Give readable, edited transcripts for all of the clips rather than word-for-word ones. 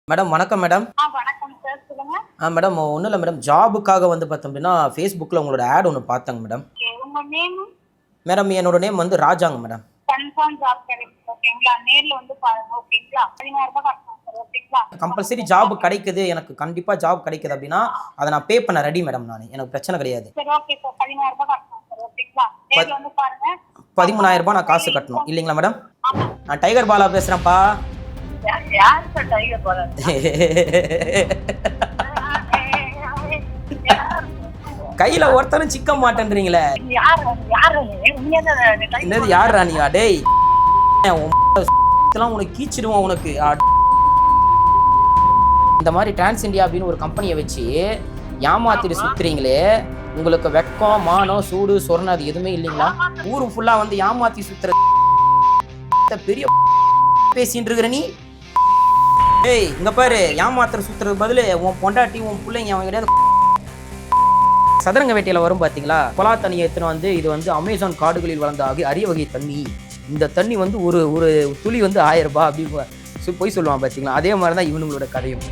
Madam வணக்கம் madam. வணக்கம் sir, சொல்லுங்க. மேடம் ஒன்றும் இல்லை மேடம், ஜாபுக்காக வந்து பார்த்தோம் அப்படின்னா ஃபேஸ்புக்கில் உங்களோட ஆட் ஒன்று பார்த்தாங்க மேடம். உங்க நேம்? மேடம் என்னோட நேம் வந்து ராஜாங்க மேடம். கன்ஃபார்ம் ஜாப் கிடைக்கும் ஓகேங்களா? நேர்ல வந்து பாருங்க ஓகேங்களா? 10000 ரூபாய் கட்டணும் சார் ஓகேங்களா? கம்பல்சரி ஜாப் கிடைக்குது, எனக்கு கண்டிப்பாக ஜாப் கிடைக்குது அப்படின்னா அதை நான் பே பண்ண ரெடி மேடம். எனக்கு பிரச்சனை கிடையாது. சரி ஓகே சார், 10000 ரூபாய் கட்டணும் சார் ஓகேங்களா? நேர்ல வந்து பாருங்க. 13000 ரூபாய் நான் காசு கட்டணும் இல்லைங்களா மேடம்? நான் டைகர் பாலா பேசுகிறேன்ப்பா. யார் சார் டைகர் பாலா? கையில ஒருத்தரும் சிக்க மாட்டேன்றீங்களே. என்னது யார் ராணியா? டேய் உனக்கு கீச்சிடுவோம் உனக்கு. இந்த மாதிரி டிரான்ஸ் இந்தியா அப்படின்னு ஒரு கம்பெனியை வச்சு ஏமாத்திட்டு சுத்துறீங்களே, உங்களுக்கு வெக்கம் மானம் சூடு சொரணை அது எதுவுமே இல்லைங்களா? ஊரு ஃபுல்லா வந்து ஏமாத்தி சுத்துற பெரிய பேசிட்டு இருக்கிற நீ. ஏய் இங்க பாரு, ஏமாத்திர சுத்துறது பதில் உன் பொண்டாட்டி உன் பிள்ளைங்க அவங்க கிடையாது. சதுரங்க வேட்டையில் வரும் பார்த்தீங்களா, கொலா தண்ணியை எடுத்துன்னு வந்து இது வந்து அமேசான் காடுகளில் வளர்ந்த அரிய வகை தண்ணி, இந்த தண்ணி வந்து ஒரு துளி வந்து 1000 ரூபாய் அப்படி போய் சொல்லுவான் பார்த்தீங்களா. அதே மாதிரி தான் இவனுங்களோட கதையும்.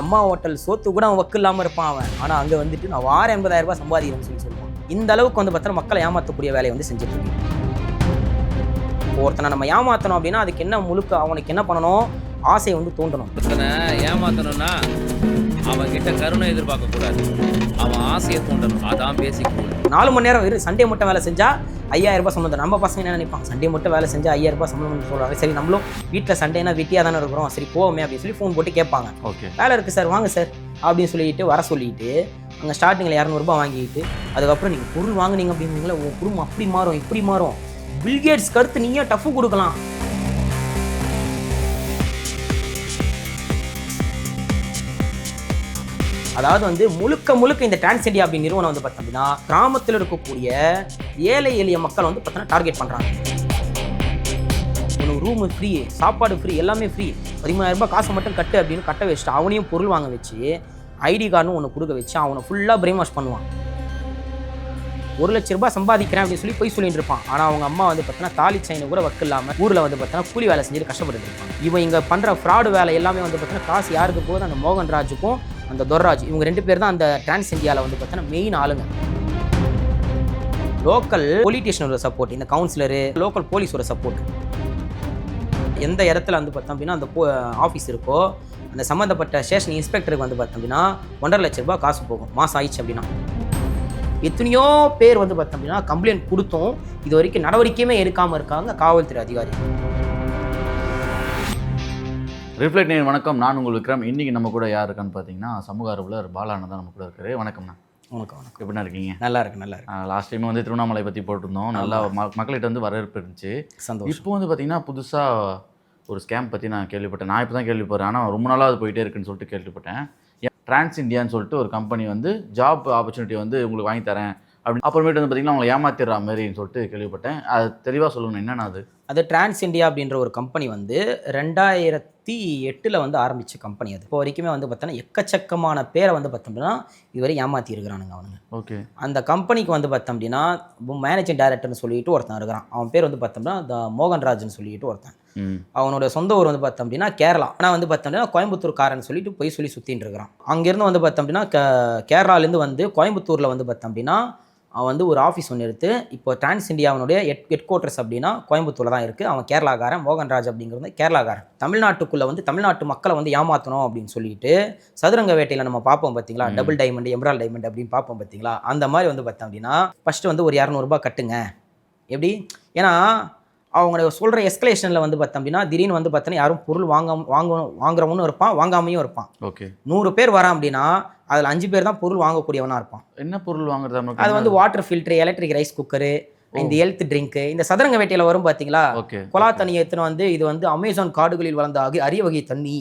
அம்மா ஹோட்டல் சோத்து கூட அவன் வக்கு இல்லாமல் இருப்பான் அவன். ஆனால் அங்கே வந்துட்டு நான் வாரம் 80000 ரூபாய் சம்பாதிக்கிறேன்னு சொல்லி சொல்லுவான். இந்த அளவுக்கு வந்து பார்த்தா மக்களை ஏமாற்றக்கூடிய வேலையை வந்து செஞ்சுட்டு இருக்கேன். ஒருத்தனை நம்ம ஏமாற்றணும் அப்படின்னா அதுக்கு என்ன முழுக்க அவனுக்கு என்ன பண்ணணும், ஆசையை வந்து தூண்டணும். ஒருத்தனை ஏமாற்றணும்னா அவன் கிட்ட கருணை எதிர்பார்க்க கூடாது, அவன் ஆசையை தூண்டணும். அதான் பேசிக். 4 மணி நேரம் வெறும் சண்டே மட்டும் வேலை செஞ்சா 5000 ரூபாய் சம்பளம். நம்ம பசங்க என்ன நினைப்பாங்க, சண்டே மட்டும் வேலை செஞ்சா 5000 ரூபாய் சம்பளம்னு சொல்லுவாங்க. சரி நம்மளும் வீட்டில் சண்டேனா வெட்டியாக தானே இருக்கிறோம், சரி போவோமே அப்படின்னு சொல்லி ஃபோன் போட்டு கேட்பாங்க. ஓகே வேலை இருக்குது சார் வாங்க சார் அப்படின்னு சொல்லிட்டு வர சொல்லிட்டு அங்கே ஸ்டார்டிங்கில் 200 ரூபாய் வாங்கிட்டு அதுக்கப்புறம் நீங்கள் பொருள் வாங்கினீங்க அப்படின்னீங்களா, உங்கள் குடும்பம் அப்படி மாறும் இப்படி மாறும், பில்கேட்ஸ் கருத்து நீயே டஃப் கொடுக்கலாம். அதாவது வந்து முழுக்க இந்த டிரான்ஸ் இந்தியா அப்படி நிறுவனம் வந்து பார்த்தோம்னா கிராமத்தில் இருக்கக்கூடிய ஏழை எளிய மக்கள் வந்து பார்த்தோன்னா டார்கெட் பண்ணுறாங்க. உனக்கு ரூமு ஃப்ரீ, சாப்பாடு ஃப்ரீ, எல்லாமே ஃப்ரீ, 13000 ரூபாய் காசை மட்டும் கட்டு அப்படின்னு கட்ட வச்சுட்டு அவனையும் பொருள் வாங்க வச்சு ஐடி கார்டும் ஒன்று கொடுக்க வச்சு அவனை ஃபுல்லாக பிரெயின் வாஷ் பண்ணுவான். 1,00,000 ரூபாய் சம்பாதிக்கிறேன் அப்படின்னு சொல்லி போய் சொல்லிட்டு இருப்பான். ஆனால் அவங்க அம்மா வந்து பார்த்தீங்கன்னா தாலி சைனை கூட வக்கு இல்லாமல் ஊரில் வந்து பார்த்தீங்கன்னா கூலி வேலை செஞ்சுட்டு கஷ்டப்பட்டு இருப்பாங்க. இவன் இங்கே பண்ணுற ஃப்ராடு வேலை எல்லாமே வந்து பார்த்தீங்கன்னா காசு யாருக்கு போகுது, அந்த மோகன்ராஜுக்கும் அந்த துர்ராஜ், இவங்க 2 பேர் தான் அந்த டிரான்ஸ் இந்தியாவில் வந்து பார்த்தீங்கன்னா மெயின் ஆளுங்க. லோக்கல் பொலிட்டீஷியனோட சப்போர்ட், இந்த கவுன்சிலரு, லோக்கல் போலீஸோட சப்போர்ட். எந்த இடத்துல வந்து பார்த்தோம் அப்படின்னா அந்த ஆஃபீஸ் இருக்கோ அந்த சம்மந்தப்பட்ட ஸ்டேஷன் இன்ஸ்பெக்டருக்கு வந்து பார்த்தோம் அப்படின்னா 1,50,000 ரூபாய் காசு போகும் மாதம் ஆயிடுச்சு அப்படின்னா. எத்தனையோ பேர் வந்து பார்த்தோம் அப்படின்னா கம்ப்ளைண்ட் கொடுத்தோம், இது வரைக்கும் நடவடிக்கையுமே எடுக்காமல் இருக்காங்க காவல்துறை அதிகாரி. ரிஃப்ளெக்ட் நேயர் வணக்கம், நான் உங்கள் விக்ரம். இன்றைக்கி நம்ம கூட யார் இருக்கான்னு பார்த்தீங்கன்னா சமூக ஆர்வலர் பாலாண்ணா தான் நம்ம கூட இருக்காரு. வணக்கம்ண்ணா. வணக்கம். எப்படின்னா இருக்கீங்க? நல்லா இருக்கு. லாஸ்ட் டைம் வந்து திருவண்ணாமலை பற்றி போட்டிருந்தோம், நல்லா மக்கள்கிட்ட வந்து வரவேற்பு இருந்துச்சு. சந்தோஷம். இப்போ வந்து பார்த்தீங்கன்னா புதுசாக ஒரு ஸ்கேம் பற்றி நான் கேள்விப்பட்டேன். நான் இப்போ தான் கேள்விப்படுறேன், ஆனால் ரொம்ப நாளாக அது போயிட்டே இருக்குன்னு சொல்லிட்டு கேள்விப்பட்டேன். டிரான்ஸ் இந்தியான்னு சொல்லிட்டு ஒரு கம்பெனி வந்து ஜாப் ஆப்பர்ச்சுனிட்டி வந்து உங்களுக்கு வாங்கி தரேன் அப்படின்னு அப்புறமேட்டு வந்து பார்த்தீங்கன்னா அவங்களை ஏமாத்திடுற மாதிரின்னு சொல்லிட்டு கேள்விப்பட்டேன். அது தெளிவாக சொல்லணும், என்னென்னா அது டிரான்ஸ் இந்தியா அப்படின்ற ஒரு கம்பெனி வந்து 2008 வந்து ஆரம்பித்த கம்பெனி. அது இப்போ வரைக்குமே வந்து பார்த்தோன்னா எக்கச்சக்கமான பேரை வந்து பார்த்தோம்னா இதுவரை ஏமாற்றி இருக்கிறானுங்க அவனுங்க. ஓகே. அந்த கம்பெனிக்கு வந்து பார்த்தோம் அப்படின்னா மேனேஜிங் டைரக்டர்னு சொல்லிட்டு ஒருத்தன் இருக்கிறான். அவன் பேர் வந்து பார்த்தோம்னா மோகன்ராஜ்னு சொல்லிட்டு ஒருத்தன். அவனோட சொந்த ஊர் வந்து பார்த்தோம் அப்படின்னா கேரளா. ஆனால் வந்து பார்த்தோம் அப்படின்னா கோயம்புத்தூர்காரன்னு சொல்லிட்டு போய் சொல்லி சுற்றின்னு இருக்கிறான். அங்கேருந்து வந்து பார்த்தோம் அப்படின்னா கேரளாலேருந்து வந்து கோயம்புத்தூரில் வந்து பார்த்தோம் அப்படின்னா அவன் வந்து ஒரு ஆஃபீஸ் ஒன்று எடுத்து இப்போ டிரான்ஸ் இந்தியாவனுடைய ஹெட் குவார்ட்டர்ஸ் அப்படின்னா கோயம்புத்தூரில் தான் இருக்குது. அவன் கேரளாக்காரன், மோகன்ராஜ் அப்படிங்கிறது கேரளாக்காரன். தமிழ்நாட்டுக்குள்ளே வந்து தமிழ்நாட்டு மக்களை வந்து ஏமாற்றணும் அப்படின்னு சொல்லிட்டு சதுரங்க வேட்டையில் நம்ம பார்ப்போம் பார்த்தீங்களா, டபுள் டைமண்ட் எம்ரால் டைமண்ட் அப்படின்னு பார்ப்போம் பார்த்தீங்களா, அந்த மாதிரி வந்து பார்த்தோம் அப்படின்னா ஃபஸ்ட்டு வந்து ஒரு 200 ரூபாய் கட்டுங்க. எப்படி? ஏன்னா அவங்க சொல்கிற எஸ்கலேஷனில் வந்து பார்த்தோம் அப்படின்னா திடீர்னு வந்து பார்த்தோன்னா யாரும் பொருள் வாங்குறவனும் இருப்பான், வாங்காமையும் இருப்பான். ஓகே. 100 பேர் வரான் அப்படின்னா அதில் 5 பேர் தான் பொருள் வாங்கக்கூடியவனாக இருப்பான். என்ன பொருள் வாங்குறது? அது வந்து water filter, electric rice cooker, இந்த ஹெல்த் ட்ரிங்க்கு. இந்த சதுரங்க வேட்டையில் வரும் பார்த்தீங்களா, கொலா தண்ணியை எடுத்துன்னு வந்து இது வந்து அமேசான் காடுகளில் வளர்ந்த அரிய வகை தண்ணி,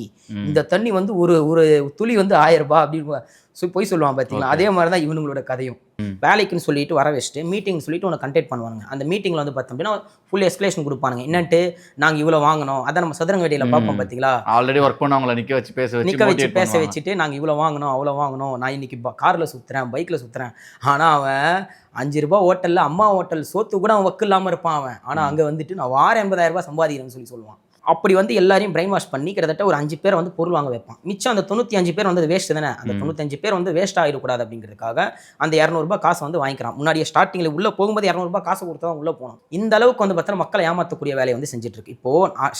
இந்த தண்ணி வந்து ஒரு துளி வந்து 1000 ரூபாய் அப்படின்னு போய் சொல்லுவான் பார்த்தீங்களா. அதே மாதிரி தான் இவனுங்களோட கதையும். வேலைக்குன்னு சொல்லிட்டு வர வச்சுட்டு மீட்டிங் சொல்லிட்டு உனக்கு கண்டெக்ட் பண்ணுவாங்க. அந்த மீட்டிங்கில் வந்து பார்த்தோம் அப்படின்னா ஃபுல் எஸ்கலேஷன் கொடுப்பானுங்க. என்னன்ட்டு நாங்கள் இவ்வளோ வாங்கினோம், அதை நம்ம சதுரங்க வேட்டையில் பார்ப்போம் பார்த்தீங்களா, ஆல்ரெடி ஒர்க் பண்ணவங்களை நிற்க வச்சு பேச வச்சுட்டு நாங்கள் இவ்வளோ வாங்கினோம் அவ்வளோ வாங்கினோம், நான் இன்னைக்கு காரில் சுற்றுறேன் பைக்கில் சுற்றுறேன். ஆனால் அவன் 5 ரூபாய் ஹோட்டலில் அம்மா ஹோட்டல் சோத்து கூட அவன் வக்கு இல்லாமல் இருப்பான் அவன். ஆனால் அங்கே வந்துட்டு நான் வாரம் 80,000 ரூபாய் சம்பாதிக்கிறேன்னு சொல்லி சொல்லுவான். அப்படி வந்து எல்லாரையும் பிரைன் வாஷ் பண்ணி கிட்டத்தட்ட ஒரு 5 பேரை வந்து பொருள் வாங்க வைப்பான். மிச்சம் அந்த 95 பேர் வந்து வேஸ்ட் தானே, அந்த 95 பேர் வந்து வேஸ்ட் ஆகிடக்கூடாது அப்படிங்கிறதுக்காக அந்த 200 ரூபாய் காசை வந்து வாங்கிக்கிறான். முன்னாடியே ஸ்டார்டிங்கில் உள்ளே போகும்போது 200 ரூபாய் காசு கொடுத்தா தான் உள்ளே போகணும். இந்த அளவுக்கு வந்து பார்த்தீங்கன்னா மக்களை ஏமாற்றக்கூடிய வேலையை வந்து செஞ்சுட்டு இருக்கு. இப்போது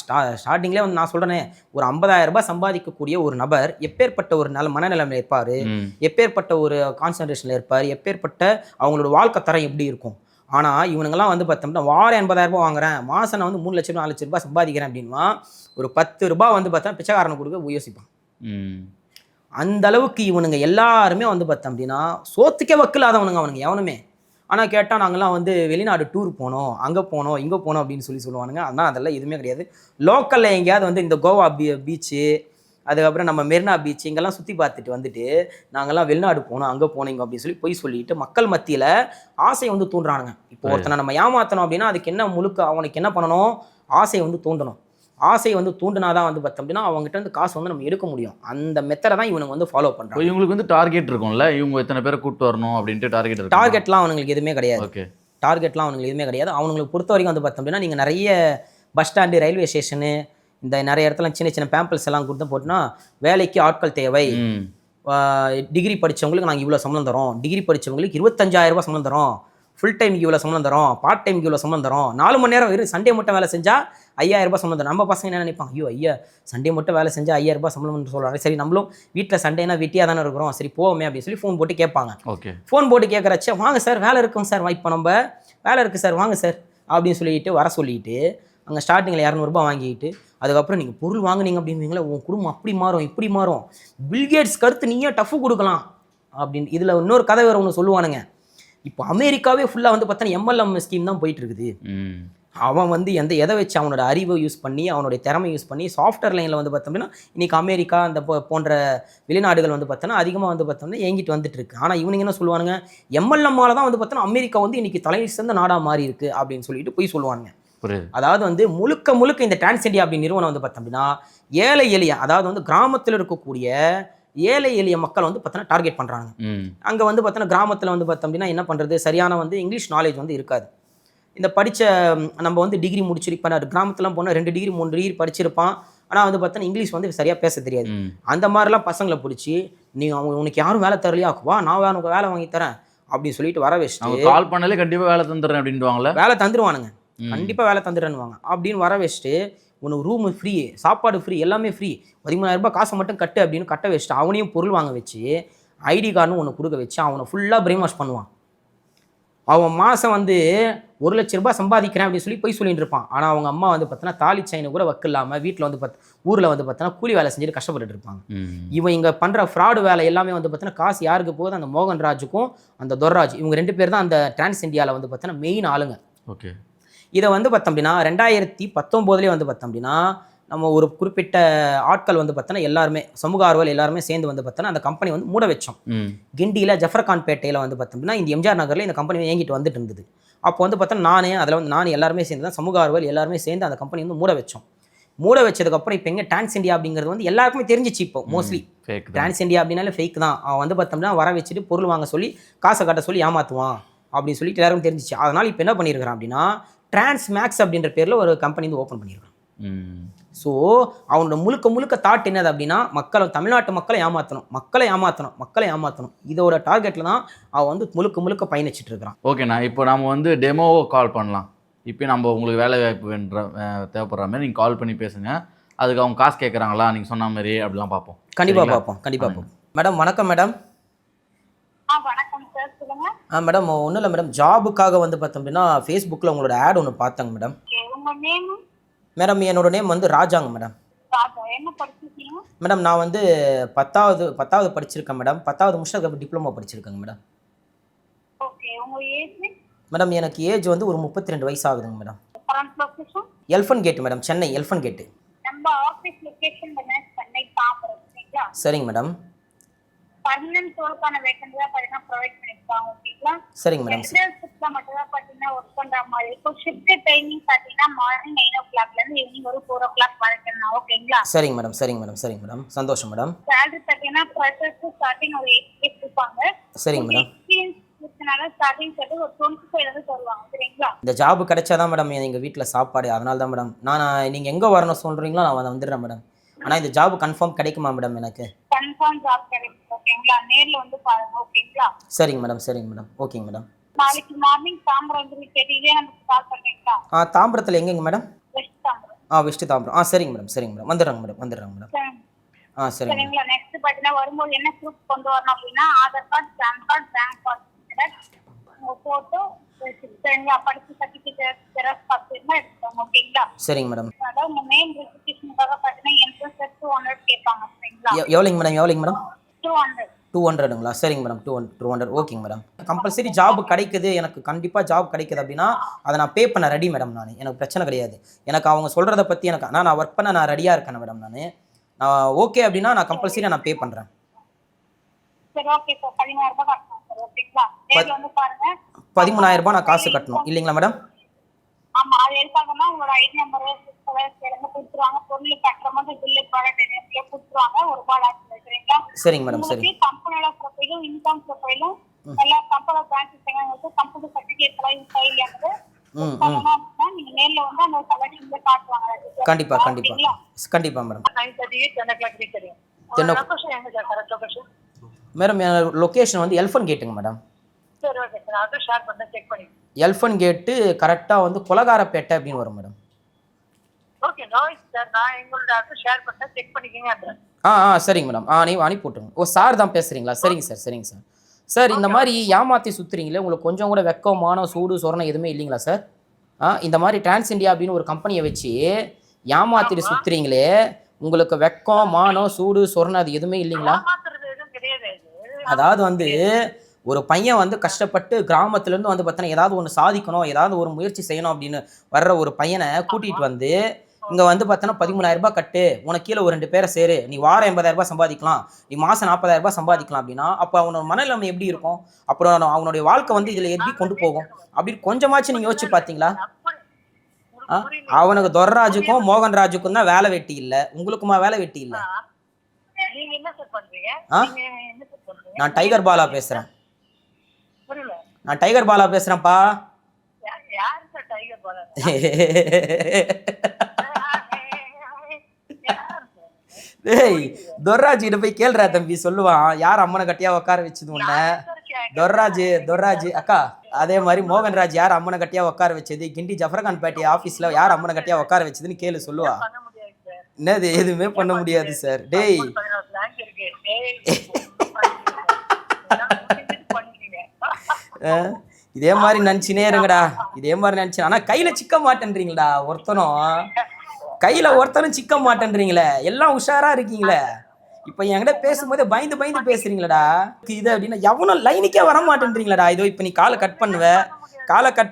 ஸ்டார்டிங்லேயே வந்து நான் சொல்கிறேனே, ஒரு 50,000 ரூபாய் சம்பாதிக்கக்கூடிய ஒரு நபர் எப்பேற்பட்ட ஒரு நல்ல மனநிலைமையில் இருப்பார், எப்பேற்பட்ட ஒரு கான்சன்ட்ரேஷனில் இருப்பார், எப்பேற்பட்ட அவங்களோட வாழ்க்கை தரம் எப்படி இருக்கும். ஆனால் இவனுங்கெல்லாம் வந்து பார்த்தோம்னா வாரம் 80,000 ரூபாய் வாங்குறேன், மாதம் நான் வந்து 3 லட்சம் 4 லட்சம் ரூபாய் சம்பாதிக்கிறேன் அப்படின்னா ஒரு 10 ரூபாய் வந்து பார்த்தா பிச்சைக்காரனை கொடுக்க யோசிப்பான். அந்த அளவுக்கு இவனுங்க எல்லாருமே வந்து பார்த்தோம் அப்படின்னா சோத்துக்கே வக்கில்லாதவனுங்க அவனுங்க எவனுமே. ஆனால் கேட்டால் நாங்கள்லாம் வந்து வெளிநாடு டூர் போனோம், அங்கே போனோம், இங்கே போனோம் அப்படின்னு சொல்லுவானுங்க. ஆனால் அதெல்லாம் எதுவுமே கிடையாது. லோக்கலில் எங்கேயாவது வந்து இந்த கோவா பீச்சு, அதுக்கப்புறம் நம்ம மெரினா பீச் இங்கெல்லாம் சுற்றி பார்த்துட்டு வந்துட்டு நாங்கள்லாம் வெளிநாடு போனோம், அங்கே போனீங்க அப்படின்னு சொல்லி போய் சொல்லிட்டு மக்கள் மத்தியில் ஆசையை வந்து தூண்டுறானுங்க. இப்போ ஒருத்தனை நம்ம ஏமாற்றணும் அப்படின்னா அதுக்கு என்ன அவனுக்கு என்ன பண்ணணும், ஆசையை வந்து தூண்டணும். ஆசையை வந்து தூண்டினாதான் வந்து பார்த்தோம் அப்படின்னா அவங்ககிட்ட வந்து காசு வந்து நம்ம எடுக்க முடியும். அந்த மெத்தடை தான் இவனுங்க வந்து ஃபாலோ பண்ணுறாங்க. இவங்களுக்கு வந்து டார்கெட் இருக்கும்ல, இவங்க எத்தனை பேரை கூப்பிட்டு வரணும் அப்படின்ட்டு டார்கெட் இருக்கு. டார்கெட்லாம் அவங்களுக்கு எதுவுமே கிடையாது. ஓகே, டார்கெட்லாம் அவங்களுக்கு எதுவுமே கிடையாது. அவங்களுக்கு பொறுத்த வரைக்கும் வந்து பார்த்தோம் அப்படின்னா நீங்கள் நிறைய பஸ் ஸ்டாண்டு, ரயில்வே ஸ்டேஷனு, இந்த நிறைய இடத்துல சின்ன சின்ன பேம்பிள்ஸ் எல்லாம் கொடுத்து போட்டுனா வேலைக்கு ஆட்கள் தேவை, டிகிரி படித்தவங்களுக்கு நாங்கள் இவ்வளோ சம்பளம் தரோம், டிகிரி படித்தவங்களுக்கு 25,000 ரூபாய் சம்பளம் தரோம், ஃபுல் டைமுக்கு இவ்வளோ சம்பளம் தரோம், பார்ட் டைமுக்கு இவ்வளோ சம்பளம் தரோம், 4 மணி நேரம் வெறும் சண்டே மட்டும் வேலை செஞ்சால் 5,000 ரூபாய் சம்பளம் தரும். நம்ம பசங்க என்ன நினைப்பாங்க, ஐயோ ஐயா சண்டே மட்டும் வேலை செஞ்சால் 5,000 ரூபாய் சம்பளம்னு சொல்கிறாங்க. சரி நம்மளும் வீட்டில் சண்டேனா வெட்டியாக தானே இருக்கிறோம், சரி போவோமே அப்படின்னு சொல்லி ஃபோன் போட்டு கேட்பாங்க. ஓகே, ஃபோன் போட்டு கேட்குறச்ச வாங்க சார் வேலை இருக்கும் சார், இப்போ நம்ம வேலை இருக்குது சார் வாங்க சார் அப்படின்னு சொல்லிட்டு வர சொல்லிட்டு அங்கே ஸ்டார்டிங்கில் 200 ரூபாய் வாங்கிட்டு அதுக்கப்புறம் நீங்கள் பொருள் வாங்கினீங்க அப்படின்வீங்களா, உன் குடும்பம் அப்படி மாறும் இப்படி மாறும், பில்கேட்ஸ் கருத்து நீங்கள் டஃப் கொடுக்கலாம் அப்படின்னு. இதில் இன்னொரு கதை வேறு ஒன்று சொல்லுவானுங்க. இப்போ அமெரிக்காவே ஃபுல்லாக வந்து பார்த்தோன்னா MLM ஸ்கீம் தான் போயிட்டு இருக்குது. அவன் வந்து எதை வச்சு அவனோட அறிவை யூஸ் பண்ணி அவனுடைய திறமை யூஸ் பண்ணி சாஃப்ட்வேர் லைனில் வந்து பார்த்தோம்னா இன்றைக்கி அமெரிக்கா அந்த போன்ற வெளிநாடுகள் வந்து பார்த்தோன்னா அதிகமாக வந்து பார்த்தோம்னா ஏங்கிட்டு வந்துட்டு இருக்கு. ஆனால் இவனுங்க என்ன சொல்லுவானுங்க, MLM-ஆல தான் வந்து பார்த்தோன்னா அமெரிக்கா வந்து இன்றைக்கி தலை சிறந்த நாடாக மாறி இருக்குது அப்படின்னு சொல்லிட்டு போய் சொல்லுவானுங்க. அதாவது வந்து முழுக்க இந்த டான்ஸ் இண்டியா அப்படி நிறுவனம் வந்து பார்த்தோம் அப்படின்னா ஏழை எளிய, அதாவது வந்து கிராமத்தில் இருக்கக்கூடிய ஏழை எளிய மக்கள் வந்து பார்த்தோன்னா டார்கெட் பண்ணுறாங்க. அங்கே வந்து பார்த்தோன்னா கிராமத்தில் வந்து பார்த்தோம் அப்படின்னா என்ன பண்ணுறது, சரியான வந்து இங்கிலீஷ் நாலேஜ் வந்து இருக்காது. இந்த படித்த நம்ம வந்து டிகிரி முடிச்சிருப்பான், கிராமத்துலாம் போனால் 2 டிகிரி 3 டிகிரி படிச்சிருப்பான், ஆனால் வந்து பார்த்தோன்னா இங்கிலீஷ் வந்து சரியாக பேச தெரியாது. அந்த மாதிரிலாம் பசங்களை பிடிச்சி உனக்கு யாரும் வேலை தரலையா, வா நான் உனக்கு வேலை வாங்கி தரேன் அப்படின்னு சொல்லிட்டு வர வச்சுட்டு கால் பண்ணாலே கண்டிப்பாக வேலை தந்துடுறேன் அப்படின்வாங்களே, வேலை தந்துடுவானுங்க, கண்டிப்பாக வேலை தந்துடுறேன்னுவாங்க. அப்படின்னு வர வச்சுட்டு உனக்கு ரூமு ஃப்ரீ, சாப்பாடு ஃப்ரீ, எல்லாமே ஃப்ரீ, 13,000 ரூபாய் காசை மட்டும் கட்டு அப்படின்னு கட்ட வச்சுட்டு அவனையும் பொருள் வாங்க வச்சு ஐடி கார்டுன்னு ஒன்று கொடுக்க வச்சு அவனை ஃபுல்லாக பிரெயின் வாஷ் பண்ணுவான். அவன் மாதம் வந்து 1 லட்சம் ரூபாய் சம்பாதிக்கிறேன் அப்படின்னு சொல்லி போய் சொல்லிட்டு இருப்பான். ஆனால் அவங்க அம்மா வந்து பார்த்தோன்னா தாலி சைனை கூட வக்கு இல்லாமல் வீட்டில் வந்து ஊரில் வந்து பார்த்தோன்னா கூலி வேலை செஞ்சுட்டு கஷ்டப்பட்டு இருப்பாங்க. இவன் இங்கே பண்ணுற ஃப்ராடு வேலை எல்லாமே வந்து பார்த்தோன்னா காசு யாருக்கு போகுது, அந்த மோகன்ராஜுக்கும் அந்த துர்ராஜ், இவங்க 2 பேர் தான் அந்த டான்ஸ் இண்டியாவில் வந்து பார்த்தோன்னா மெயின் ஆளுங்க. ஓகே, இதை வந்து பார்த்தோம் அப்படின்னா 2019 வந்து பார்த்தோம் அப்படின்னா நம்ம ஒரு குறிப்பிட்ட ஆட்கள் வந்து பார்த்தோன்னா எல்லாருமே சமூக ஆர்வல் எல்லாருமே சேர்ந்து வந்து பார்த்தோன்னா அந்த கம்பெனி வந்து மூட வச்சோம். கிண்டியில் ஜஃபர்கான் பேட்டையில் வந்து பார்த்தோம் அப்படின்னா இந்த எம்ஜிஆர் நகரில் இந்த கம்பெனி இயங்கிட்டு வந்துட்டு இருந்தது. அப்போ வந்து பார்த்தோன்னா நான் எல்லாருமே சேர்ந்து தான் சமூக ஆர்வல் எல்லாருமே சேர்ந்து அந்த கம்பெனி வந்து மூட வச்சோம். மூட வச்சதுக்கப்புறம் இப்போ எங்கே டான்ஸ் இண்டியா அப்படிங்கிறது வந்து எல்லாருக்குமே தெரிஞ்சிச்சு. இப்போ மோஸ்ட்லி டான்ஸ் இண்டியா அப்படின்னாலே ஃபேக் தான். அவன் வந்து பார்த்தோம்னா வர வச்சுட்டு பொருள் வாங்க சொல்லி காசை கட்ட சொல்லி ஏமாற்றுவான் அப்படின்னு சொல்லிட்டு எல்லாருக்கும் தெரிஞ்சிச்சு. அதனால் இப்போ என்ன பண்ணியிருக்கிறான் அப்படின்னா டிரான்ஸ் மேக்ஸ் அப்படின்ற பேரில் ஒரு கம்பெனி வந்து ஓப்பன் பண்ணியிருக்கான். ஸோ அவனோட முழுக்க தாட் என்னது அப்படின்னா தமிழ்நாட்டு மக்களை ஏமாற்றணும். இதோட டார்கெட்டில் தான் அவன் வந்து முழுக்க பயணிச்சுட்டு இருக்கிறான். ஓகேண்ணா, இப்போ நம்ம வந்து டெமோவை கால் பண்ணலாம். இப்போ நம்ம உங்களுக்கு வேலை வாய்ப்பு தேவைப்படுற மாதிரி நீங்கள் கால் பண்ணி பேசுங்க. அதுக்கு அவங்க காசு கேட்குறாங்களா நீங்கள் சொன்ன மாதிரி அப்படிலாம் பார்ப்போம். கண்டிப்பாக பார்ப்போம். மேடம் வணக்கம் மேடம். வணக்கம் சார், சொல்லுங்க. மேடம் ஒன்றும் இல்லை மேடம், ஜாபுக்காக வந்து பார்த்தோம் அப்படின்னா ஃபேஸ்புக்கில் உங்களோட ஆட் ஒன்று பார்த்தாங்க மேடம். உங்க நேம்? மேடம் என்னோட நேம் வந்து ராஜாங்க மேடம். என்ன படிச்சிருக்கீங்க? மேடம் நான் வந்து 10வது படிச்சிருக்கேன் மேடம். 10வது முடிச்சதுக்கு டிப்ளமோ படிச்சிருக்கேங்க மேடம். ஓகே, உங்க ஏஜ்? மேடம் எனக்கு ஏஜ் வந்து ஒரு 32 வயசு ஆகுதுங்க madam. Current location? Elephant gate madam, Chennai elephant gate. நம்ம ஆபீஸ் லொகேஷன் சென்னை பாக்குறோம். சரிங்களா? சரிங்க மேடம். பர்மனன்ட் ரோல்கான வேகன்சி தான் பாத்தீங்கன்னா ப்ரொவைட் பண்ணிருக்காங்க. ஓகேங்களா? சரிங்க மேடம். ஷிஃப்ட்ல மட்டும் தான் பாத்தீங்கன்னா ஒர்க் பண்ற மாதிரி இருக்கும். ஷிஃப்ட் டைமிங் பாத்தீங்கன்னா மார்னிங் 9 o'clock ல இருந்து ஈவினிங் ஒரு 4 o'clock வரைக்கும். ஓகேங்களா? சரிங்க மேடம். சந்தோஷம் மேடம். சாலரி பாத்தீங்கன்னா ஃப்ரெஷர்ஸ் ஸ்டார்டிங் ஒரு 8K கொடுப்பாங்க. சரிங்க மேடம். எக்ஸ்பீரியன்ஸ் இருந்துச்சுனால ஸ்டார்டிங் செட்டு ஒரு 25 தருவாங்க சரிங்களா. இந்த ஜாப் கிடைச்சாதான் மேடம் எங்கள் வீட்டில் சாப்பாடு. அதனால தான் மேடம் நான் நீங்கள் எங்கே வரணும் சொல்கிறீங்களோ நான் வந்துடுறேன் மேடம். ஆனால் இந்த ஜாப் கன்ஃபார்ம் கிடைக்குமா மேடம் எனக்கு? கன்ஃபார்ம் ஜாப் கிடைக்கும் ஓகேங்களா. நேர்ல வந்து பாருங்க ஓகேங்களா. சரிங்க மேடம், சரிங்க மேடம், ஓகேங்க மேடம். நாளைக்கு மார்னிங் தாம்பரம் வந்து கேட்டு இதே நமக்கு கால் பண்றீங்களா? தாம்பரத்தில் எங்கேங்க madam? West Tambaram. West Tambaram. சரிங்க மேடம், சரிங்க மேடம், வந்துடுறாங்க மேடம், வந்துடுறாங்க மேடம். சரிங்க சரிங்களா. நெக்ஸ்ட் பாத்தீங்கன்னா வரும்போது என்ன ப்ரூஃப் கொண்டு வரணும் அப்படின்னா Aadhaar card, PAN card, bank passbook, photo, சரிங்களா. படிப்பு சர்டிபிகேட், ஜெராக்ஸ் காப்பி எடுத்துக்கோங்க ஓகேங்களா. சரிங்க மேடம். அதாவது உங்க நேம் ரெஜிஸ்ட்ரேஷனுக்காக பாத்தீங்கன்னா என்ட்ரன்ஸ் 200 கேட்பாங்க சரிங்களா. எவ்வளோங்க மேடம், எவ்வளோங்க மேடம்? 200. 200ங்களா? சரிங்க மேடம், 200 ஓகேங்க மேடம். கம்பல்சரி ஜாப் கிடைக்குது, எனக்கு கண்டிப்பாக ஜாப் கிடைக்குது அப்படின்னா அதை நான் பே பண்ண ரெடி மேடம். நான் எனக்கு பிரச்சனை கிடையாது. எனக்கு அவங்க சொல்கிறத பற்றி எனக்கு நான் ஒர்க் பண்ண நான் ரெடியாக இருக்கேன் மேடம். நான் ஓகே அப்படின்னா நான் கம்பல்சரி நான் பே பண்ணுறேன். சரி ஓகே சார். 13000 ரூபாய் கட்டணும் சார் ஓகேங்களா. நேர்ல வந்து பாருங்க. 13000 ரூபாய் நான் காசு கட்டணும் இல்லைங்களா மேடம்? ஆமா. அது எதுக்காகனா உங்களோட ஐடி நம்பர் எல்லாமே கொடுத்துருவாங்க. பொருள் கட்டுற மாதிரி பில்லு ப்ராடக்ட் எல்லாமே கொடுத்துருவாங்க. ஒரு ரூபாய் ஆச்சு சரிங்களா. சரிங்க மேடம், சரி. கம்பெனியோட ப்ரொஃபைலும் இன்கம் ப்ரொஃபைலும் எல்லா கம்பெனி பிரான்ச்சஸ் எல்லாம் கம்பெனி சர்டிஃபிகேட் எல்லாம் ஃபைல் ஆகுது. நீங்க நேர்ல வந்து அந்த செலக்ஷன்ல காட்டுவாங்க. கண்டிப்பா கண்டிப்பா கண்டிப்பா மேடம். 9:38 10 o'clock தெரியும். லொகேஷன் எங்க sir? Correct location madam location வந்து எல்ஃபன் கேட்டுங்க மேடம். சரி ஓகே சார். அட்ரஸ் ஷேர் பண்ண செக் பண்ணி. எல்ஃபன் கேட்டு கரெக்டாக வந்து கொலகாரப்பேட்டை அப்படின்னு வரும் மேடம். Okay noise sir. நான் எங்களோட அட்ரஸ் ஷேர் பண்ண செக் பண்ணிக்கங்க அட்ரஸ். சரிங்க மேடம். நீங்கள் அனுப்பி விட்டுருங்க. சார் தான் பேசுகிறீங்களா? சரிங்க சார், சரிங்க சார். சார் இந்த மாதிரி ஏமாற்றி சுற்றுறீங்களே, உங்களுக்கு கொஞ்சம் கூட வெக்கம், மானம், சூடு, சொரணம் எதுவுமே இல்லைங்களா சார்? இந்த மாதிரி டிரான்ஸ் இந்தியா அப்படின்னு ஒரு கம்பெனியை வச்சு ஏமாத்திட்டு சுற்றுறீங்களே, உங்களுக்கு வெக்கம், மானம், சூடு, சொரணம் அது எதுவுமே இல்லைங்களா? அதாவது வந்து ஒரு பையன் வந்து கஷ்டப்பட்டு கிராமத்துலேருந்து வந்து பார்த்தீங்கன்னா ஏதாவது ஒன்று சாதிக்கணும், ஏதாவது ஒரு முயற்சி செய்யணும் அப்படின்னு வர்ற ஒரு பையனை கூட்டிகிட்டு வந்து இங்கே வந்து பார்த்தோன்னா 13000 ரூபாய் கட்டு, உனக்கு கீழே ஒரு 2 பேரை சேரு, நீ வாரம் 80000 ரூபாய் சம்பாதிக்கலாம், நீ மாதம் 40000 ரூபாய் சம்பாதிக்கலாம் அப்படின்னா அப்போ அவனோட மனநிலைமை எப்படி இருக்கும்? அப்புறம் அவனுடைய வாழ்க்கை வந்து இதில் எப்படி கொண்டு போகும் அப்படின்னு கொஞ்சமாச்சும் நீங்கள் யோசிச்சு பார்த்தீங்களா? அவனுக்கு துர்ராஜுக்கும் மோகன்ராஜுக்கும் தான் வேலை வெட்டி இல்லை, உங்களுக்குமா வேலை வெட்டி இல்லை? நான் டைகர் பாலா பேசுகிறேன். நான் டைகர் பாலா பேசுகிறேன்ப்பா. டேய் துர்ராஜ் கிட்ட போய் கேள்றா தம்பி, சொல்லுவான் யார் அம்மனை கட்டியா உட்கார வச்சது உன்ன. துர்ராஜ் அக்கா அதே மாதிரி மோகன்ராஜ் யார் அம்மனை கட்டியா உட்கார வச்சது, கிண்டி ஜஃபர்கான் பேட்டை ஆஃபீஸில் யார் அம்மனை கட்டியா உட்கார வச்சதுன்னு கேளு, சொல்லுவா. என்னது எதுவுமே பண்ண முடியாது சார். டேய் இதே மாதிரி நினச்சினே இருங்கடா, இதே மாதிரி நினச்சி. ஆனால் கையில் சிக்க மாட்டேன்றீங்களா ஒருத்தனும் சிக்க மாட்டேன்றீங்களே, எல்லாம் உஷாராக இருக்கீங்களே. இப்போ என்கிட்ட பேசும்போது பயந்து பேசுறீங்களடா இது அப்படின்னா எவனும் லைனுக்கே வர மாட்டேன்றீங்களடா. இதோ இப்போ நீ காலை கட்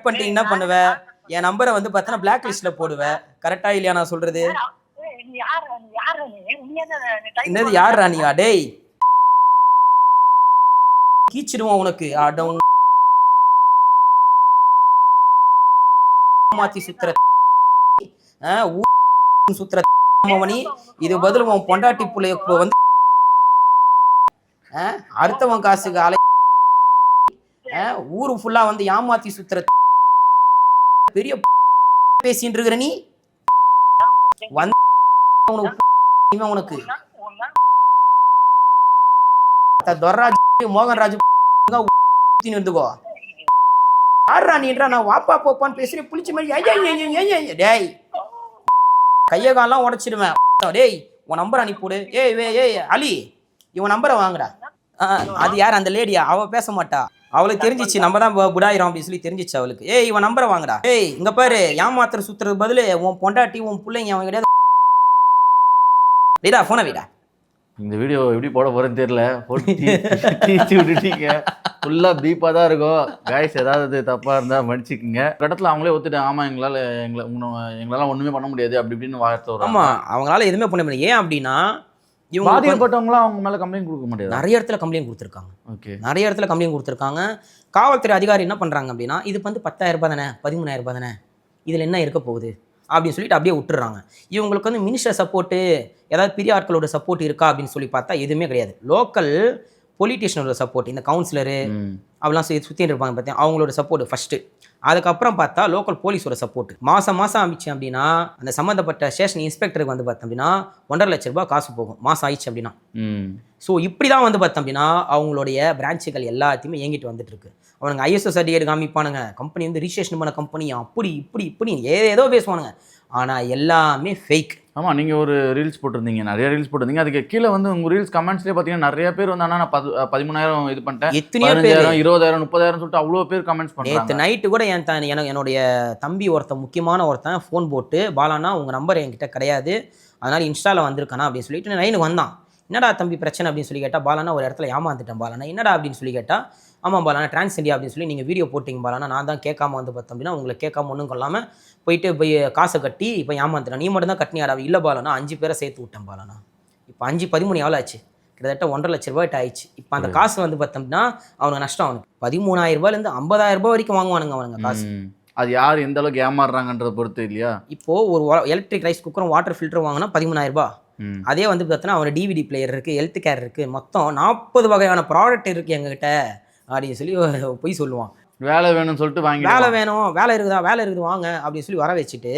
பண்ணிட்டு என்ன பண்ணுவ, என் நம்பரை வந்து பார்த்தோன்னா பிளாக் லிஸ்ட்டில் போடுவேன். கரெக்டா இல்லையா நான் சொல்கிறது? என்னது யார் ராணியா? டேய் கீச்சிடுவோம் உனக்கு. மாத்தி சுத்துற சுத்துற மணி இது பதில் உன் பொண்டாட்டி புள்ளைய வந்து அடுத்தவன் காசுக்கு அலை ஊரு ஃபுல்லா வந்து ஏமாத்தி சுத்துற பெரிய பேசிட்டு இருக்கிற நீ உனக்கு துர்ராஜ் மோகன்ராஜ் இருந்துக்கோ. யாரா நீன்றா நான் வாப்பா போப்பான்னு பேசுறேன் புளிச்ச மாதிரி. டேய் கையை காலெல்லாம் உடச்சிடுவேன். டேய் உன் நம்பரை அனுப்பிவிடு. ஏய் அலி இவன் நம்பரை வாங்குடா. அது யார் அந்த லேடியா? அவள் பேச மாட்டா, அவளுக்கு தெரிஞ்சிச்சு நம்ம தான் புடாயிரம் அப்படின்னு சொல்லி தெரிஞ்சிச்சு அவளுக்கு. இவன் நம்பரை வாங்குடா. இங்க பாரு ஏமாத்திர சுத்துறது பதில் உன் பொண்டாட்டி உன் பிள்ளைங்க அவன் கிடையாது. வீடா போன வீடா. இந்த வீடியோ எப்படி போட போகிறேன்னு தெரியல, தீச்சு விட்டுட்டீங்க. ஃபுல்லாக பீப்பாக தான் இருக்கும் கைஸ். ஏதாவது தப்பாக இருந்தால் மன்னிச்சிக்குங்க. இடத்துல அவங்களே ஒத்துட்டு ஆமாம் எங்களால் ஒன்றுமே பண்ண முடியாது அப்படி இப்படின்னு வார்த்தை வரும். ஆமாம் அவங்களால எதுவுமே பண்ண முடியாது. ஏன் அப்படின்னா இவங்க பாதிக்கப்பட்டவங்களாம் அவங்க மேலே கம்ப்ளைண்ட் கொடுக்க முடியாது. நிறைய இடத்துல கம்ப்ளைண்ட் கொடுத்துருக்காங்க. நிறைய இடத்துல கம்ப்ளைண்ட் கொடுத்துருக்காங்க. காவல்துறை அதிகாரி என்ன பண்ணுறாங்க அப்படின்னா இதுக்கு வந்து 10000 ரூபாய் தானே 13000 ரூபாய் தானே இதில் என்ன இருக்க போகுது அப்படின்னு சொல்லிட்டு அப்படியே விட்டுறாங்க. இவங்களுக்கு வந்து மினிஸ்டர் சப்போர்ட்டு ஏதாவது பெரிய ஆட்களோட சப்போர்ட் இருக்கா அப்படின்னு சொல்லி பார்த்தா எதுவுமே கிடையாது. லோக்கல் பொலிட்டீஷியனோட சப்போர்ட், இந்த கவுன்சிலரு ம். அப்படிலாம் சுற்றிட்டு இருப்பாங்க பார்த்தீங்க, அவங்களோட சப்போர்ட் ஃபஸ்ட்டு. அதுக்கப்புறம் பார்த்தா லோக்கல் போலீஸோட சப்போர்ட். மாதம் ஆயிடுச்சு அப்படின்னா அந்த சம்மந்தப்பட்ட ஸ்டேஷன் இன்ஸ்பெக்டருக்கு வந்து பார்த்தோம் அப்படின்னா 1.5 லட்ச ரூபாய் காசு போகும் மாதம் ஆயிடுச்சு அப்படின்னா. ஸோ இப்படி தான் வந்து பார்த்தோம் அப்படின்னா அவங்களுடைய பிரான்ச்சுகள் எல்லாத்தையுமே இயங்கிட்டு வந்துட்டு இருக்கு. அவனுங்க ஐஎஸ்ஓ சர்டிஃபிகேட் காமிப்பானுங்க, கம்பெனி வந்து ரிஜிஸ்ட்ரேஷன் பண்ண கம்பெனி, அப்படி இப்படி ஏதோ பேசுவானுங்க. ஆனால் எல்லாமே ஃபேக். ஆமாம், நீங்கள் ஒரு ரீல்ஸ் போட்டிருந்தீங்க, நிறைய ரீல்ஸ் போட்டிருந்தீங்க. அதுக்கு கீழே வந்து உங்கள் ரீல்ஸ் கமெண்ட்ஸ்லேயே பார்த்தீங்கன்னா நிறைய பேர் வந்து ஆனால் நான் 13,000 இது பண்ணிட்டேன், எத்தனையோ பேர் 15,000 20,000 30,000 சொல்லிட்டு அவ்வளோ பேர் கமெண்ட்ஸ் பண்ணுறாங்க. நேற்று நைட்டு கூட என்னுடைய தம்பி முக்கியமான ஒருத்தன் ஃபோன் போட்டு, பாலானா உங்கள் நம்பர் என்கிட்ட கிடையாது, அதனால் இன்ஸ்டாவில் வந்திருக்கானா அப்படின்னு சொல்லிட்டு நைனுக்கு வந்தான். என்னடா தம்பி பிரச்சனை அப்படின்னு சொல்லி கேட்டால், பாலானா ஒரு இடத்துல ஏமாந்துட்டேன் பாலானா. என்னடா அப்படின்னு சொல்லி கேட்டால், ஆமாம் பாலானா டிரான்ஸ் இந்தியா அப்படின்னு சொல்லி நீங்கள் வீடியோ போட்டிங்க பாலானா, நான் தான் கேட்காம வந்து பார்த்தோம் அப்படின்னா உங்களை கேட்காம ஒன்றும் கொள்ளாமல் போய் காசை கட்டி இப்போ ஏமாந்துட்டேன். நீ மட்டும் தான் கட்டினியாடா? இல்லை பாலானா 5 பேரை சேர்த்து விட்டேன் பாலானா. இப்போ 5 13 எவ்வளோ ஆச்சு? கிட்டத்தட்ட 1.5 லட்ச ரூபாய்ட்டு ஆயிடுச்சு. இப்போ அந்த காசு வந்து பார்த்தோம்னா அவனுக்கு நஷ்டம். அவனுக்கு 13,000 ரூபாயிலேருந்து 50,000 ரூபாய் வரைக்கும் வாங்குவானுங்க அவனுங்க காசு. அது யார் எந்த அளவுக்கு ஏமாறுறாங்கன்றத பொறுத்து இல்லையா? இப்போது ஒரு எலக்ட்ரிக் ரைஸ் குக்கரும் வாட்டர் ஃபில்டரும் வாங்கினா 13,000 ரூபாய். அதே வந்து பார்த்தோன்னா அவன் டிவிடி பிளேயர் இருக்குது, ஹெல்த் கேர் இருக்குது, மொத்தம் 40 வகையான ப்ராடக்ட் இருக்குது எங்ககிட்ட அப்படின்னு சொல்லி போய் சொல்லுவான். வேலை வேணும்னு சொல்லிட்டு வாங்கி, வேலை வேணும், வேலை இருக்குது வாங்க அப்படின்னு சொல்லி வர வச்சுட்டு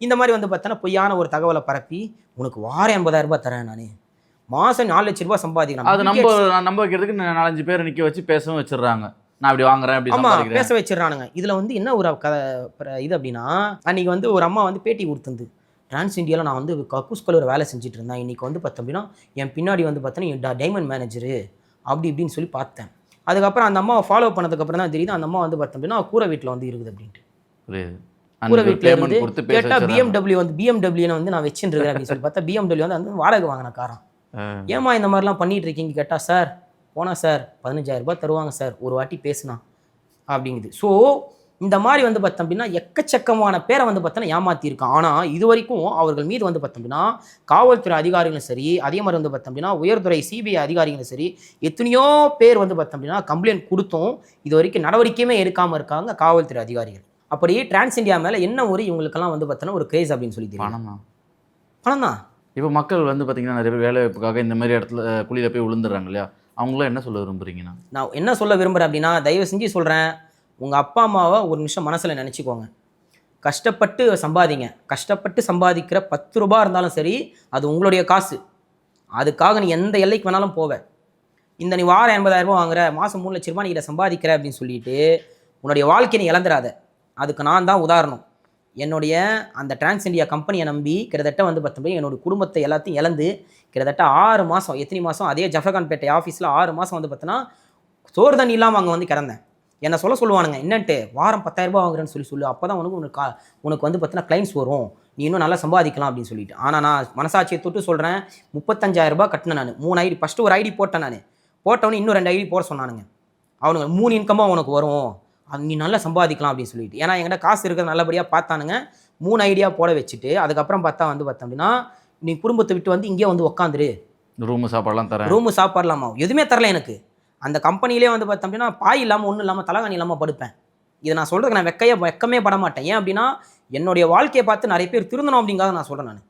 இந்த மாதிரி வந்து பார்த்தோன்னா பொய்யான ஒரு தகவலை பரப்பி உனக்கு வாரம் 80,000 ரூபாய் தரேன், நான் மாதம் 4 லட்ச ரூபாய் சம்பாதிக்கிறேன். அது நம்ப வைக்கிறதுக்கு 4-5 பேர் நிற்க வச்சு பேசவும் வச்சிடுறாங்க. நான் அப்படி வாங்குறேன் அப்படி. ஆமாம், பேச வச்சிடறானுங்க. இதில் வந்து என்ன ஒரு இது அப்படின்னா, அன்றைக்கி வந்து ஒரு அம்மா வந்து பேட்டி கொடுத்துருந்து, டிரான்ஸ் இந்தியாவில் நான் வந்து கக்கூஸ்குள்ள ஒரு வேலை செஞ்சுட்டு இருந்தேன், இன்றைக்கி வந்து பார்த்தோம் அப்படின்னா என் பின்னாடி வந்து பார்த்தோன்னா டைமண்ட் மேனேஜரு அப்படி இப்படின்னு சொல்லி பார்த்தேன். அதுக்கப்புறம் அந்த அம்மாவை ஃபாலோ பண்ணதுக்கப்புறம் தான் தெரியுது அந்த அம்மா வந்து பார்த்தோம் அப்படின்னா கூரை வீட்டில் வந்து இருக்குது அப்படின்ட்டு. கூரை வீட்டில் இருந்து கேட்டால் பிஎம்டபிள்யூ வந்து நான் வச்சுருக்கேன் அப்படின்னு சொல்லி பார்த்தா பிஎம்டபிள்யூ வந்து வாடகை வாங்கின காரம். ஏமா இந்த மாதிரிலாம் பண்ணிட்டு இருக்கீங்க கேட்டால், சார் போனால் சார் 15,000 ரூபாய் தருவாங்க சார் ஒரு வாட்டி பேசுனா அப்படிங்குது. ஸோ இந்த மாதிரி வந்து பார்த்தோம் அப்படின்னா எக்கச்சக்கமான பேரை வந்து பார்த்தோன்னா ஏமாற்றிருக்கான். ஆனால் இது வரைக்கும் அவர்கள் மீது வந்து பார்த்தோம் அப்படின்னா காவல்துறை அதிகாரிகளும் சரி, அதே மாதிரி வந்து பார்த்தோம் அப்படின்னா உயர்துறை சிபிஐ அதிகாரிகளும் சரி, எத்தனையோ பேர் வந்து பார்த்தோம் அப்படின்னா கம்ப்ளைண்ட் கொடுத்தும் இது வரைக்கும் நடவடிக்கையுமே எடுக்காமல் இருக்காங்க காவல்துறை அதிகாரிகள். அப்படி டிரான்ஸ் இந்தியா மேலே என்ன ஒரு இவங்களுக்கெல்லாம் வந்து பார்த்தோன்னா ஒரு கிரேஸ் அப்படின்னு சொல்லி தெரியும். பணம் தான். இப்போ மக்கள் வந்து பார்த்தீங்கன்னா நிறைய பேர் வேலை வாய்ப்புக்காக இந்த மாதிரி இடத்துல குழியில் போய் விழுந்துடுறாங்க இல்லையா? அவங்களாம் என்ன சொல்ல விரும்புகிறீங்கன்னா? நான் என்ன சொல்ல விரும்புகிறேன் அப்படின்னா, தயவு செஞ்சு சொல்கிறேன், உங்கள் அப்பா அம்மாவை ஒரு நிமிஷம் மனசில் நினச்சிக்கோங்க. கஷ்டப்பட்டு சம்பாதிங்க. கஷ்டப்பட்டு சம்பாதிக்கிற 10 ரூபா இருந்தாலும் சரி, அது உங்களுடைய காசு. அதுக்காக நீ எந்த எல்லைக்கு வேணாலும் போவ. இந்த நீ வாரம் 80,000 ரூபா வாங்குற, மாதம் 3 லட்ச ரூபா நீ இதை சம்பாதிக்கிற அப்படின்னு சொல்லிட்டு உன்னுடைய வாழ்க்கையை நீ இழந்துடாத. அதுக்கு நான் தான் உதாரணம். என்னுடைய அந்த டிரான்ஸ் இந்தியா கம்பெனியை நம்பி கிட்டத்தட்ட வந்து பார்த்தோம்னா என்னோடய குடும்பத்தை எல்லாத்தையும் இழந்து கிட்டத்தட்ட 6 மாதம், எத்தனை மாதம் அதே ஜஃபர்கான்பேட்டை ஆஃபீஸில் 6 மாதம் வந்து பார்த்தோன்னா சோறு தண்ணி இல்லாமல் அங்கே வந்து கிடந்தேன். என்னை சொல்லுவானுங்க, என்னன்ட்டு வாரம் 10,000 ரூபா வாங்குறேன்னு சொல்லு, அப்போ தான் உனக்கு வந்து பார்த்தீங்கன்னா கிளைண்ட்ஸ் வரும், நீ இன்னும் நல்லா சம்பாதிக்கலாம் அப்படின்னு சொல்லிட்டு. ஆனால் நான் மனசாட்சியை தொட்டு சொல்கிறேன், 35,000 ரூபாய் கட்டினேன் நான். 3 ஐடி ஃபஸ்ட்டு ஒரு ஐடி போட்டேன் நான். போட்டவனே இன்னும் 2 ஐடி போட சொன்னானுங்க. அவனுங்க 3 இன்கமாக உனக்கு வரும், அது நீ நல்லா சம்பாதிக்கலாம் அப்படின்னு சொல்லிட்டு. ஏன்னா என்கிட்ட காசு இருக்கிறது நல்லபடியாக பார்த்தானுங்க. 3 ஐடியா போட வச்சுட்டு அதுக்கப்புறம் பார்த்தா வந்து பார்த்தோம் அப்படின்னா நீ குடும்பத்தை விட்டு வந்து இங்கே வந்து உட்காந்துரு, ரூமு சாப்பாடெல்லாம் தரேன். ரூமு சாப்பாடலாமா எதுவுமே தரல எனக்கு. அந்த கம்பெனிலே வந்து பார்த்தோம் அப்படின்னா பாய் இல்லாமல் ஒன்றும் இல்லாமல் தலகாணி இல்லாமல் படுப்பேன். இதை நான் சொல்கிறதுக்கு நான் வெக்கமே பட மாட்டேன். ஏன் அப்படின்னா என்னுடைய வாழ்க்கையை பார்த்து நிறைய பேர் திருந்தணும் அப்படிங்கிறத நான் சொல்கிறேன். நான்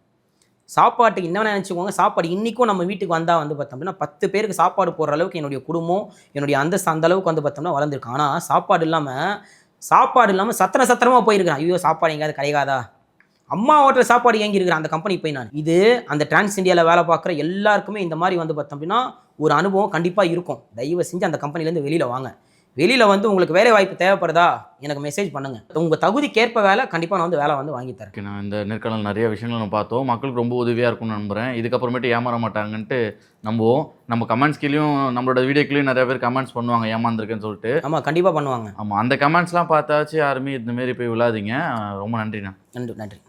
சாப்பாட்டுக்கு என்ன நினச்சிக்கோங்க, சாப்பாடு இன்றைக்கும் நம்ம வீட்டுக்கு வந்தால் வந்து பார்த்தோம் அப்படின்னா 10 பேருக்கு சாப்பாடு போடுற அளவுக்கு என்னுடைய குடும்பம், என்னுடைய அந்தஸ்து அந்த அளவுக்கு வந்து பார்த்தோம்னா வளர்ந்துருக்கு. ஆனால் சாப்பாடு இல்லாமல் சத்திரமாக போயிருக்கிறேன். ஐயோ சாப்பாடு எங்கேயாவது கிடைக்காதா, அம்மா ஹோட்டல் சாப்பாடு ஏங்கி இருக்கிறேன் அந்த கம்பெனி போய். நான் இது அந்த டிரான்ஸ் இந்தியாவில் வேலை பார்க்குற எல்லாருக்குமே இந்த மாதிரி வந்து பார்த்தோம் அப்படின்னா ஒரு அனுபவம் கண்டிப்பாக இருக்கும். தயவு செஞ்சு அந்த கம்பெனிலேருந்து வெளியில் வாங்க. வெளியில் வந்து உங்களுக்கு வேலை வாய்ப்பு தேவைப்படுதா எனக்கு மெசேஜ் பண்ணுங்கள். உங்கள் தகுதிக்கேற்ப வேலை கண்டிப்பாக நான் வந்து வேலை வந்து வாங்கி தரேன். நான் இந்த நேர்காணல் நிறைய விஷயங்கள் நம்ம பார்த்தோம், மக்களுக்கு ரொம்ப உதவியாக இருக்கும்னு நம்புகிறேன். இதுக்கப்புறமேட்டு ஏமாற மாட்டாங்கன்ட்டு நம்புவோம். நம்ம கமெண்ட்ஸ் கீழேயும் நம்மளோட வீடியோக்குள்ளேயும் நிறைய பேர் கமெண்ட்ஸ் பண்ணுவாங்க ஏமாந்துருக்குன்னு சொல்லிட்டு. ஆமாம், கண்டிப்பாக பண்ணுவாங்க. ஆமாம், அந்த கமெண்ட்ஸ்லாம் பார்த்தாச்சு யாருமே இந்தமாரி போய் விழாதீங்க. ரொம்ப நன்றிண்ணா. நன்றி.